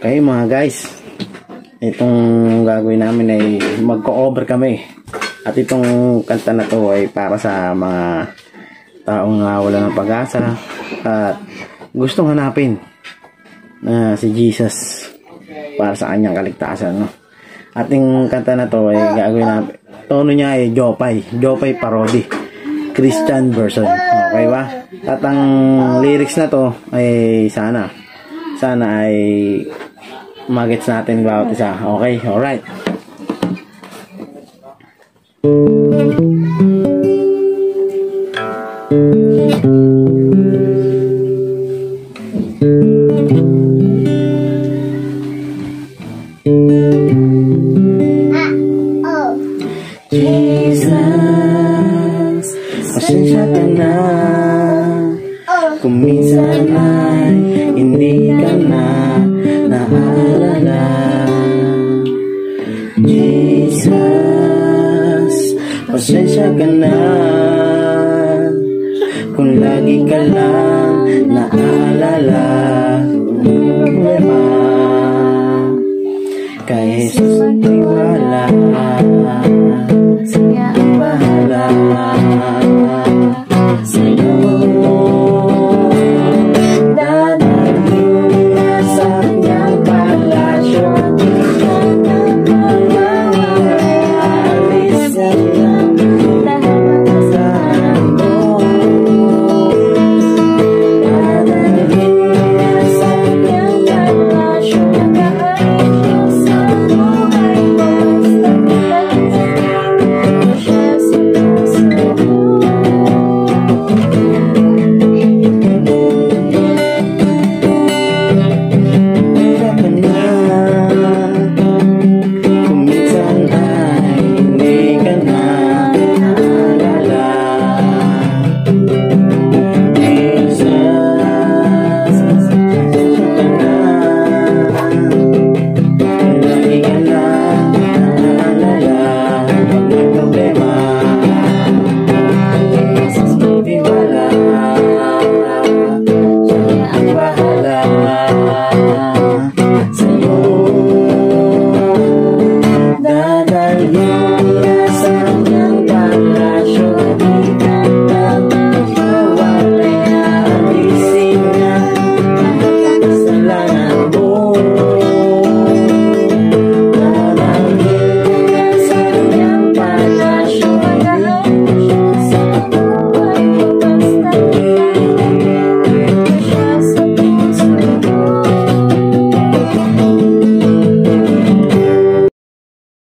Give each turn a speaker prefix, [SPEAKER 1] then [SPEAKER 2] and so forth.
[SPEAKER 1] Okay mga guys, itong gagawin namin ay magko-cover kami. At itong kanta na to ay para sa mga taong wala ng pag-asa at gustong hanapin na si Jesus para sa kanyang kaligtasan, no? Ating kanta na to ay gagawin namin. Tono niya ay Jopay parody, Christian version. Okay ba? At ang lyrics na to ay sana ay magets natin bawat isa. Okay, alright. Jesus, pasensya ka na kung minsan ay hindi ka na naalala. Jesus, pasensya ka na kung lagi ka lang naalala. Kay Jesus magtiwala, siya ang bahala sa'yo. Dadalhin sa kanyang palasyo, aalis sa iyong lahat sa mo. Dadalhin sa kanyang palasyo,